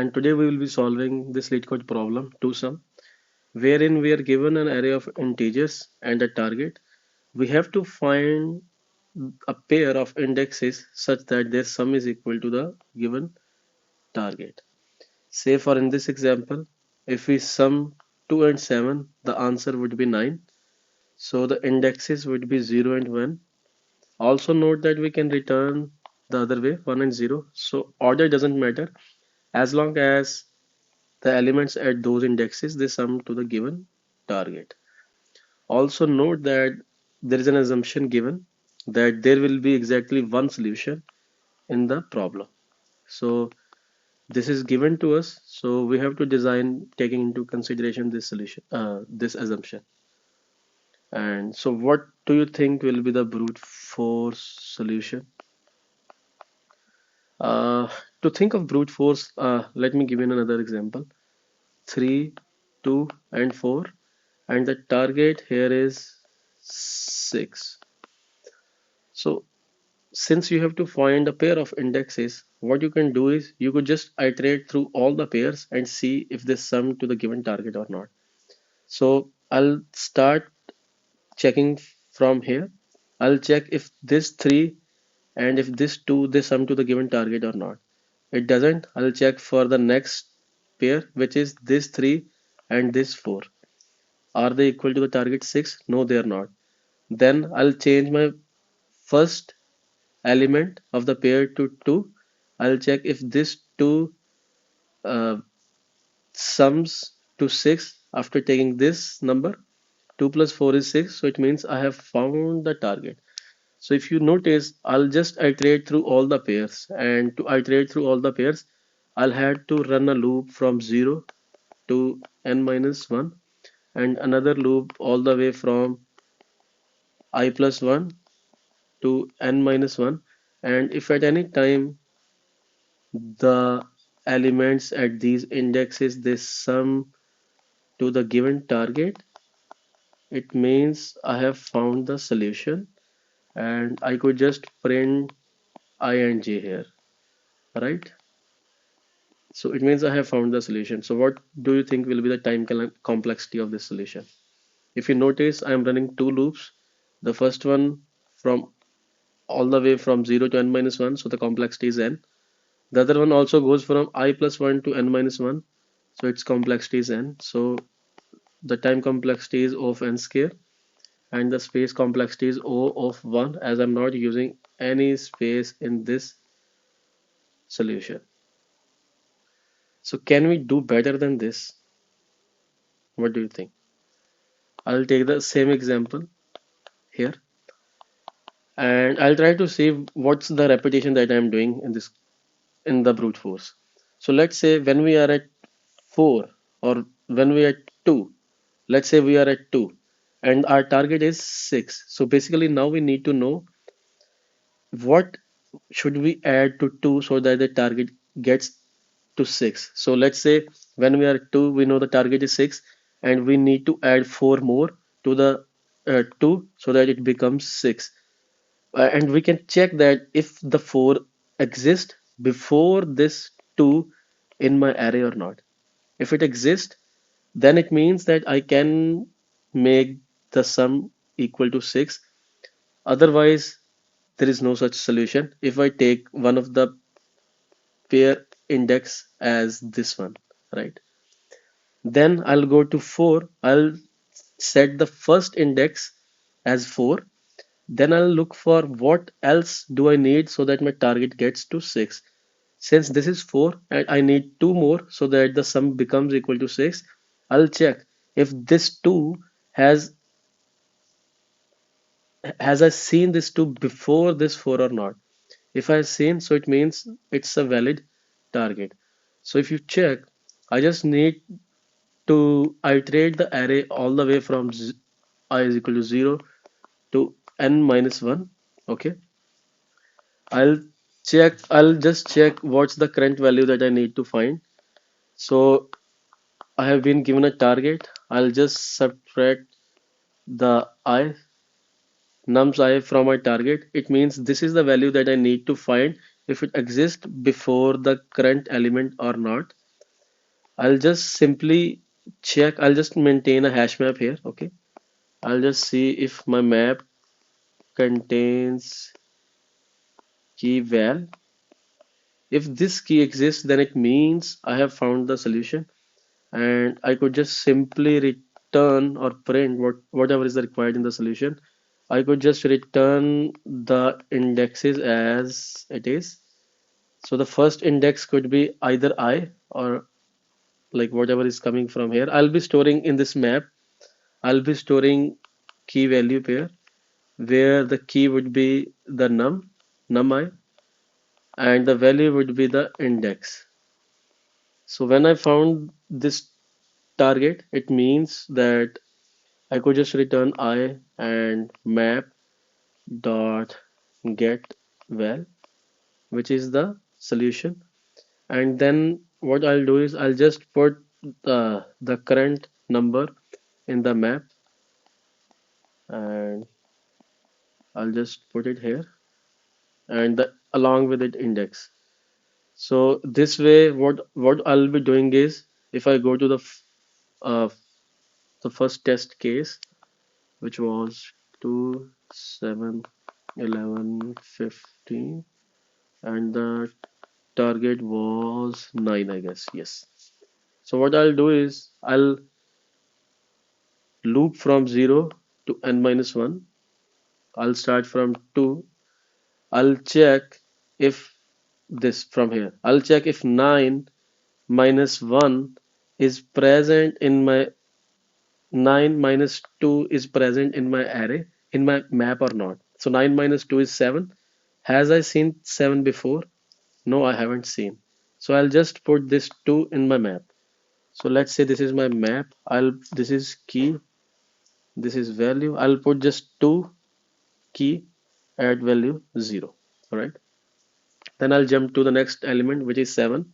And today we will be solving this Leetcode problem to sum, wherein we are given an array of integers and a target. We have to find a pair of indexes such that their sum is equal to the given target. Say for in this example, if we sum 2 and 7, the answer would be 9. So the indexes would be 0 and 1. Also note that we can return the other way, 1 and 0. So order doesn't matter as long as the elements at those indexes they sum to the given target. Also note that there is an assumption given that there will be exactly one solution in the problem. So this is given to us, so we have to design taking into consideration this solution, this assumption. And so what do you think will be the brute force solution? Uh, to think of brute force, let me give you another example. 3, 2, and 4, and the target here is 6. So since you have to find a pair of indexes, what you can do is you could just iterate through all the pairs and see if they sum to the given target or not. So I'll start checking from here. I'll check if this 3 and if this 2 they sum to the given target or not. It doesn't, I'll check for the next pair, which is this 3 and this 4. Are they equal to the target 6? No, they are not. Then I'll change my first element of the pair to 2. I'll check if this 2 uh, sums to 6 after taking this number. 2 plus 4 is 6, so it means I have found the target. So if you notice, I'll just iterate through all the pairs, and to iterate through all the pairs, I'll have to run a loop from 0 to n minus 1 and another loop all the way from I plus 1 to n minus 1, and if at any time the elements at these indexes they sum to the given target, it means I have found the solution, and I could just print I and j here, right? So it means I have found the solution. So what do you think will be the time complexity of this solution? If you notice, I am running two loops. The first one from all the way from 0 to n minus 1, so the complexity is n. The other one also goes from I plus 1 to n minus 1, so its complexity is n. So the time complexity is O of n square, and the space complexity is O of 1, as I'm not using any space in this solution. So can we do better than this? What do you think? I'll take the same example here, and I'll try to see what's the repetition that I'm doing in the brute force. So let's say when we are at 4 or when we are at 2, let's say we are at 2 and our target is 6. So basically now we need to know what should we add to 2 so that the target gets to 6. So let's say when we are at 2, we know the target is 6 and we need to add 4 more to the 2 so that it becomes 6. And we can check that if the 4 exists before this 2 in my array or not. If it exists, then it means that I can make the sum equal to 6. Otherwise, there is no such solution if I take one of the pair index as this one, right? Then I'll go to 4. I'll set the first index as 4. Then I'll look for what else do I need so that my target gets to 6. Since this is 4 and I need 2 more so that the sum becomes equal to 6, I'll check if this 2 has I seen this 2 before this 4 or not. If I've seen, so it means it's a valid target. So if you check, I just need to iterate the array all the way from I is equal to 0 to n minus 1. Okay, I'll just check what's the current value that I need to find. So I have been given a target. I'll just subtract the I nums I from my target. It means this is the value that I need to find if it exists before the current element or not. I'll just simply check, I'll just maintain a hash map here, okay? I'll just see if my map contains key val. If this key exists, then it means I have found the solution, and I could just simply return or print whatever is required in the solution. I could just return the indexes as it is. So the first index could be either I or like whatever is coming from here. I'll be storing in this map, I'll be storing key value pair where the key would be the num I, and the value would be the index. So when I found this target, it means that I could just return I and map dot get val, which is the solution. And then what I'll do is I'll just put the current number in the map, and I'll just put it here, and along with it index. So this way, what I'll be doing is if I go to uh, the first test case, which was 2, 7, 11, 15, and the target was 9, I guess. Yes. So what I'll do is I'll loop from 0 to n minus 1. I'll start from 2. I'll check if this from here. I'll check if 9 minus 1 is present in my 9 minus 2 is present in my array, in my map or not. So 9 minus 2 is 7. Has I seen 7 before? No, I haven't seen. So I'll just put this 2 in my map. So let's say this is my map. This is key, this is value. I'll put just 2 key, add value 0. All right. Then I'll jump to the next element, which is 7.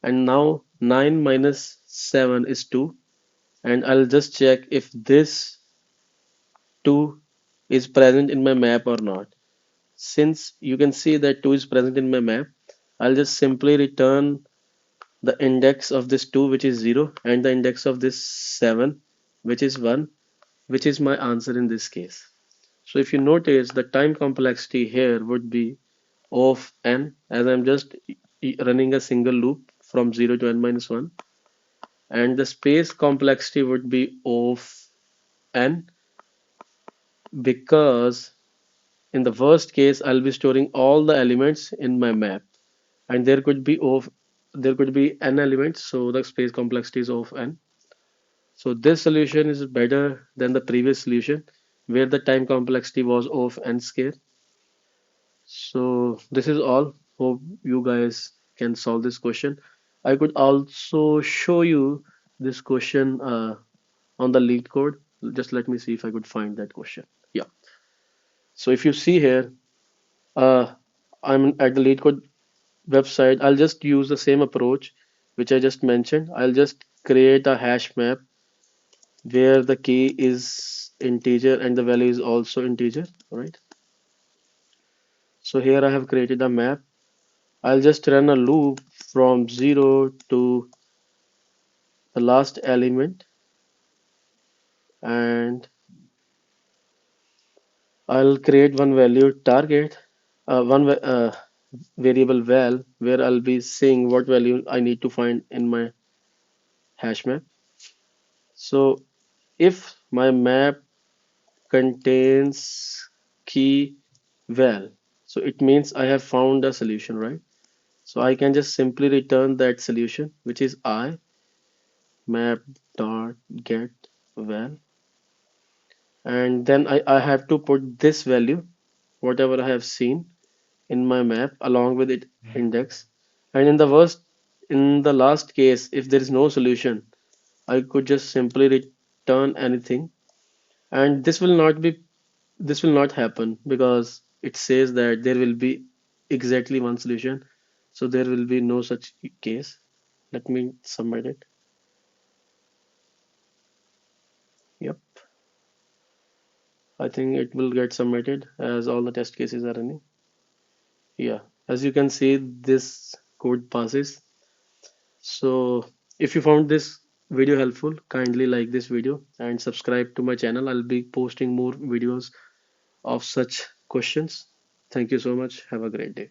And now 9 minus 7 is 2. And I'll just check if this 2 is present in my map or not. Since you can see that 2 is present in my map, I'll just simply return the index of this 2, which is 0, and the index of this 7, which is 1, which is my answer in this case. So if you notice, the time complexity here would be of n, as I'm just running a single loop from 0 to n minus 1, and the space complexity would be of n, because in the worst case I'll be storing all the elements in my map, and there could be n elements, so the space complexity is of n. So this solution is better than the previous solution where the time complexity was of n square. So this is all. Hope you guys can solve this question. I could also show you this question on the Leetcode. Just let me see if I could find that question. Yeah. So if you see here, uh, I'm at the Leetcode website. I'll just use the same approach which I just mentioned. I'll just create a hash map where the key is integer and the value is also integer. All right. So here I have created a map. I'll just run a loop from 0 to the last element, and I'll create one value target, one variable val, where I'll be saying what value I need to find in my hash map. So if my map contains key val, so it means I have found a solution, right? So I can just simply return that solution, which is I map dot get val, and then I have to put this value, whatever I have seen in my map, along with it index. And in the last case, if there is no solution, I could just simply return anything, and this will not happen because it says that there will be exactly one solution, so there will be no such case. Let me submit it. Yep, I think it will get submitted as all the test cases are running. Yeah, as you can see, this code passes. So If you found this video helpful, kindly like this video and subscribe to my channel. I'll be posting more videos of such questions. Thank you so much. Have a great day.